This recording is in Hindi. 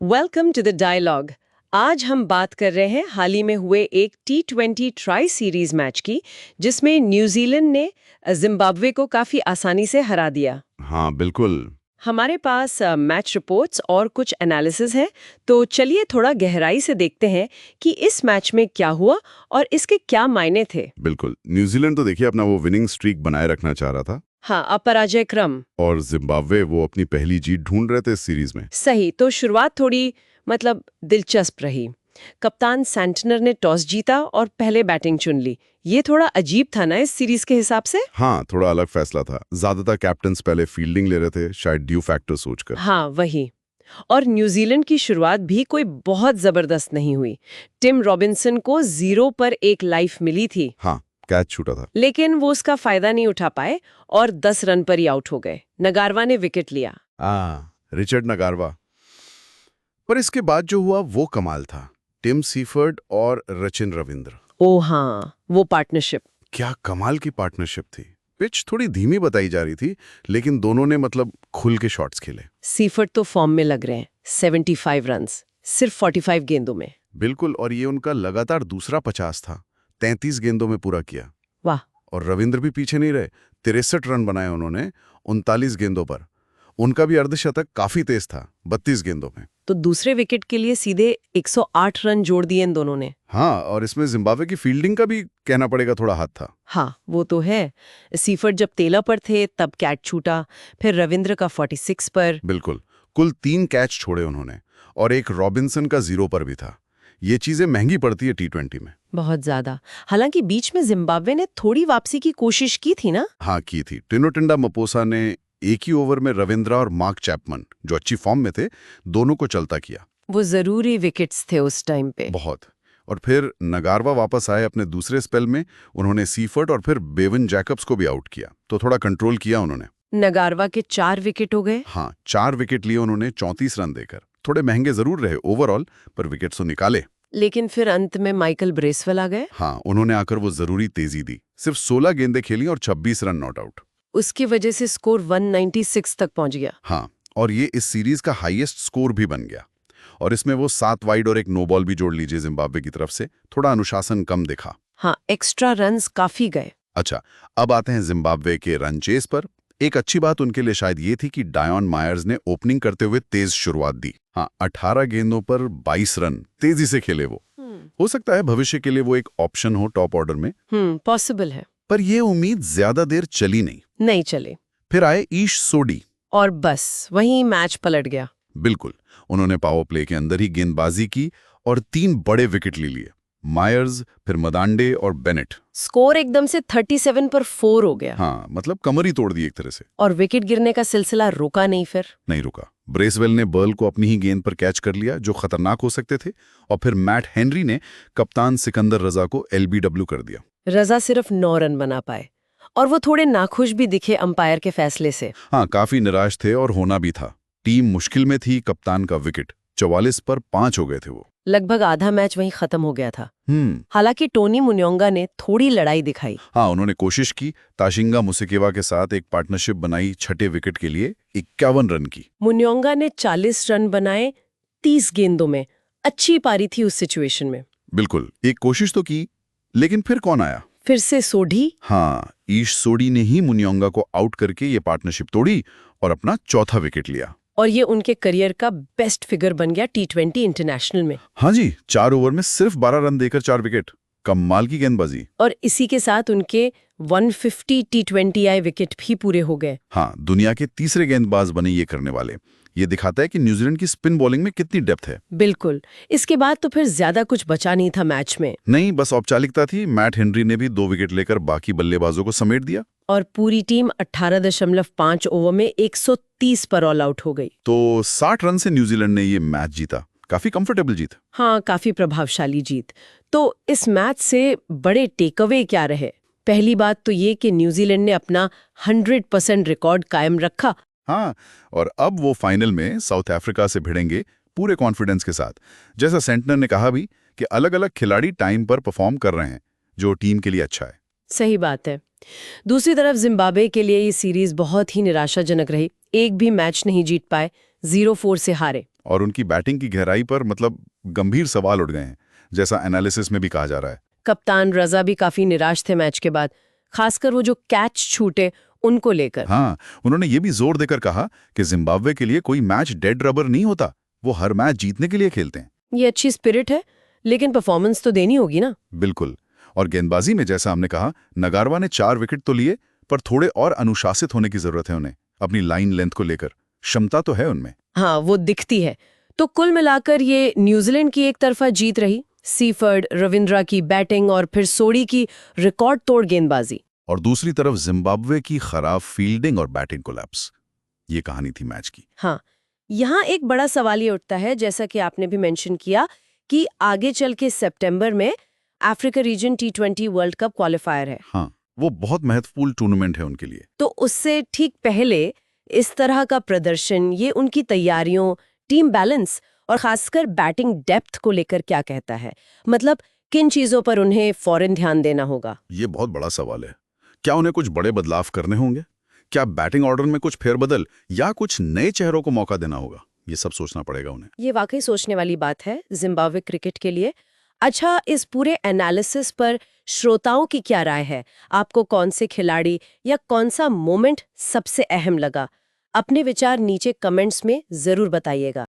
Welcome to the dialogue. आज हम बात कर रहे हैं हाल ही में हुए एक T20 ट्राई सीरीज मैच की, जिसमें न्यूजीलैंड ने जिम्बाब्वे को काफी आसानी से हरा दिया। हाँ बिल्कुल। हमारे पास मैच रिपोर्ट्स और कुछ एनालिसिस हैं, तो चलिए थोड़ा गहराई से देखते हैं कि इस मैच में क्या हुआ और इसके क्या मायने थे। बिल्कुल न्यूजीलैंड तो देखिए अपना वो विनिंग स्ट्रीक बनाए रखना चाह रहा था। हाँ, अपराजय क्रम। और जिम्बाब्वे वो अपनी पहली जीत ढूंढ रहे थे इस सीरीज में। सही, तो शुरुआत थोड़ी दिलचस्प रही। कप्तान सैंटनर ने टॉस जीता और पहले बैटिंग चुन ली। ये थोड़ा अजीब था ना इस सीरीज के हिसाब से। हाँ, थोड़ा अलग फैसला था। ज्यादातर कैप्टन्स पहले फील्डिंग ले रहे थे, शायद ड्यू फैक्टर सोचकर। हाँ, वही। और न्यूजीलैंड की शुरुआत भी कोई बहुत जबरदस्त नहीं हुई। टिम रॉबिन्सन को 0 पर 1 लाइफ मिली थी। हाँ, कैच छूटा था। लेकिन वो उसका फायदा नहीं उठा पाए और 10 रन पर ही आउट हो गए। नगारवा ने विकेट लिया। Richard Ngarava. पर इसके बाद जो हुआ वो कमाल था। टिम सीफर्ड और रचिन रविंद्र। ओ हाँ, वो पार्टनरशिप। क्या कमाल की पार्टनरशिप थी। पिच थोड़ी धीमी बताई जा रही थी, लेकिन दोनों ने खुल के शॉट्स खेले। सीफर्ड तो फॉर्म में लग रहे हैं। 75 रन्स सिर्फ 45 गेंदों में। बिल्कुल, और ये उनका लगातार दूसरा 50 था। 33 गेंदों में पूरा किया। वाह। और रविंद्र भी पीछे नहीं रहे। 63 रन बनाए उन्होंने 39 गेंदों पर। उनका भी अर्धशतक काफी तेज था, 32 गेंदों में। तो दूसरे विकेट के लिए सीधे 108 रन जोड़ दिए इन दोनों ने। हाँ, और इसमें जिम्बाब्वे की फील्डिंग का भी कहना पड़ेगा थोड़ा हाथ था। हाँ, वो तो है। सीफर्ड जब तेला पर थे तब कैच छूटा, फिर रविंद्र का 46 पर। बिल्कुल, कुल 3 कैच छोड़े उन्होंने, और एक रॉबिन्सन का 0 पर भी था। ये चीजें महंगी पड़ती है T20 में। बहुत ज्यादा। हालांकि बीच में जिम्बाब्वे ने थोड़ी वापसी की कोशिश की थी ना। हाँ, की थी। टिनोटिंडा मपोसा ने एक ही ओवर में रविंद्रा और मार्क चैपमन, जो अच्छी फॉर्म में थे, दोनों को चलता किया। वो जरूरी विकेट्स थे उस टाइम पे। बहुत। और फिर नगारवा वापस आए अपने दूसरे स्पेल में। उन्होंने सीफर्ड और फिर बेवन जैकब्स को भी आउट किया, तो थोड़ा कंट्रोल किया उन्होंने। नगारवा के 4 विकेट हो गए। हाँ, 4 विकेट लिए उन्होंने 34 रन देकर। थोड़े महंगे जरूर रहे ओवरऑल, पर विकेट तो निकाले। लेकिन फिर अंत में माइकल ब्रेसवेल आ गए। हाँ, उन्होंने आकर वो जरूरी तेजी दी। सिर्फ 16 गेंदें खेली और 26 रन नॉट आउट। उसकी वजह से स्कोर 196 तक पहुंच गया। हाँ, और ये इस सीरीज का हाईएस्ट स्कोर भी बन गया। और इसमें वो 7 वाइड और एक नो बॉल भी जोड़ लीजिए जिम्बाब्वे की तरफ से। थोड़ा अनुशासन कम दिखा। हाँ, एक्स्ट्रा रन्स काफी गए। अच्छा, अब आते हैं जिम्बाब्वे के रन चेस पर। एक अच्छी बात उनके लिए शायद ये थी कि डायन मायर्स ने ओपनिंग करते हुए तेज शुरुआत दी। हाँ, 18 गेंदों पर 22 रन तेजी से खेले वो। हो सकता है भविष्य के लिए वो एक ऑप्शन हो टॉप ऑर्डर में। पॉसिबल है। पर ये उम्मीद ज्यादा देर चली नहीं चले। फिर आए ईश सोडी। और बस वहीं मैच पलट गया। बिल्कुल, उन्होंने पावर प्ले के अंदर ही गेंदबाजी की और 3 बड़े विकेट ले लिए। मायर्स, फिर मदांडे और बेनेट। स्कोर एकदम से 37 पर 4 हो गया। हाँ, कमर ही तोड़ दी एक तरह से। और विकेट गिरने का सिलसिला रुका नहीं। फिर नहीं रुका। ब्रेसवेल ने बर्ल को अपनी ही गेंद पर कैच कर लिया, जो खतरनाक हो सकते थे। और फिर मैट हेनरी ने कप्तान सिकंदर रजा को LBW कर दिया। रजा सिर्फ 9 रन बना पाए और वो थोड़े नाखुश भी दिखे अंपायर के फैसले से। हाँ, काफी निराश थे और होना भी था। टीम मुश्किल में थी। कप्तान का विकेट 44 पर 5 हो गए थे वो। लगभग आधा मैच वहीं खत्म हो गया था। हालांकि टोनी मुन्योंगा ने थोड़ी लड़ाई दिखाई। हाँ, उन्होंने कोशिश की। ताशिंगा मुसेकेवा के साथ एक पार्टनरशिप बनाई छठे विकेट के लिए 51 रन की। मुन्योंगा ने 40 रन बनाए 30 गेंदों में। अच्छी पारी थी उस सिचुएशन में। बिल्कुल, एक कोशिश तो की, लेकिन फिर कौन आया? फिर से सोडी। हाँ, ईश सोडी ने ही मुन्योंगा को आउट करके ये पार्टनरशिप तोड़ी और अपना चौथा विकेट लिया। और ये उनके करियर का बेस्ट फिगर बन गया T20 इंटरनेशनल में। हाँ जी, 4 ओवर में सिर्फ 12 रन देकर 4 विकेट। कमाल की गेंदबाजी। और इसी के साथ उनके 150 T20I विकेट भी पूरे हो गए। हाँ, दुनिया के तीसरे गेंदबाज बने ये करने वाले। ये दिखाता है कि न्यूजीलैंड की स्पिन बॉलिंग में कितनी डेप्थ है। बिल्कुल। इसके बाद तो फिर ज्यादा कुछ बचा नहीं था मैच में। नहीं, बस औपचारिकता थी। मैट हेनरी ने भी 2 विकेट लेकर बाकी बल्लेबाजों को समेट दिया। और पूरी टीम 18.5 ओवर में 130 पर ऑल आउट हो गई। तो 60 रन से न्यूजीलैंड ने ये मैच जीता। काफी कंफर्टेबल जीत। हाँ, काफी प्रभावशाली जीत। तो इस मैच से बड़े टेकअवे क्या रहे? पहली बात तो ये कि न्यूजीलैंड ने अपना 100% रिकॉर्ड कायम रखा। हाँ, और अब वो फाइनल में साउथ अफ्रीका से भिड़ेंगे पूरे कॉन्फिडेंस के साथ। जैसा सेंटनर ने कहा भी कि अलग-अलग खिलाड़ी टाइम पर परफॉर्म कर रहे हैं, जो टीम के लिए अच्छा है। सही बात है। दूसरी तरफ जिम्बाब्वे के लिए ये सीरीज बहुत ही निराशाजनक रही। एक भी मैच नहीं जीत पाए, 0-4 से हारे। और उनकी बैटिंग की गहराई पर मतलब गंभीर सवाल उठ गए हैं, जैसा एनालिसिस में भी कहा जा रहा है। कप्तान रजा भी काफी निराश थे मैच के बाद, खासकर वो जो कैच छूटे उनको लेकर। हाँ, उन्होंने ये भी जोर देकर कहा कि जिम्बाब्वे के लिए कोई मैच डेड रबर नहीं होता, वो हर मैच जीतने के लिए खेलते हैं। ये अच्छी स्पिरिट है, लेकिन परफॉर्मेंस तो देनी होगी ना। बिल्कुल। और गेंदबाजी में जैसा हमने कहा, नगारवा ने 4 विकेट तो लिए, पर थोड़े और अनुशासित होने की जरूरत है उन्हें, अपनी लाइन लेंथ को लेकर। क्षमता तो है उनमें। हाँ, वो दिखती है। तो कुल मिलाकर ये न्यूजीलैंड की एक तरफा जीत रही, सीफर्ड, रविंद्रा की बैटिंग और फिर सोडी की रिकॉर्ड तोड़ गेंदबाजी। और दूसरी तरफ जिम्बाब्वे की खराब फील्डिंग और बैटिंग कोलैप्स। ये कहानी थी मैच की। हाँ, यहाँ एक बड़ा सवाल ये उठता है, जैसा कि आपने भी मेंशन किया, कि आगे चल के सितंबर में Africa reason T20 world cup qualifier है। हाँ, वो बहुत महत्वपूर्ण टूर्नामेंट है उनके लिए। तो उससे ठीक पहले इस तरह का प्रदर्शन, ये उनकी तैयारियों, टीम बैलेंस और खासकर बैटिंग डेप्थ को लेकर क्या कहता है? मतलब किन चीजों पर उन्हें फौरन ध्यान देना होगा? ये बहुत बड़ा सवाल है। क्या उन्हें कुछ बड़े बदलाव करने होंगे? क्या बैटिंग ऑर्डर में कुछ फेरबदल या कुछ नए चेहरों को मौका देना होगा? ये सब सोचना पड़ेगा उन्हें। ये वाकई सोचने वाली बात है जिम्बाब्वे क्रिकेट के लिए। अच्छा, इस पूरे एनालिसिस पर श्रोताओं की क्या राय है? आपको कौन से खिलाड़ी या कौन सा मोमेंट सबसे अहम लगा? अपने विचार नीचे कमेंट्स में जरूर बताइएगा।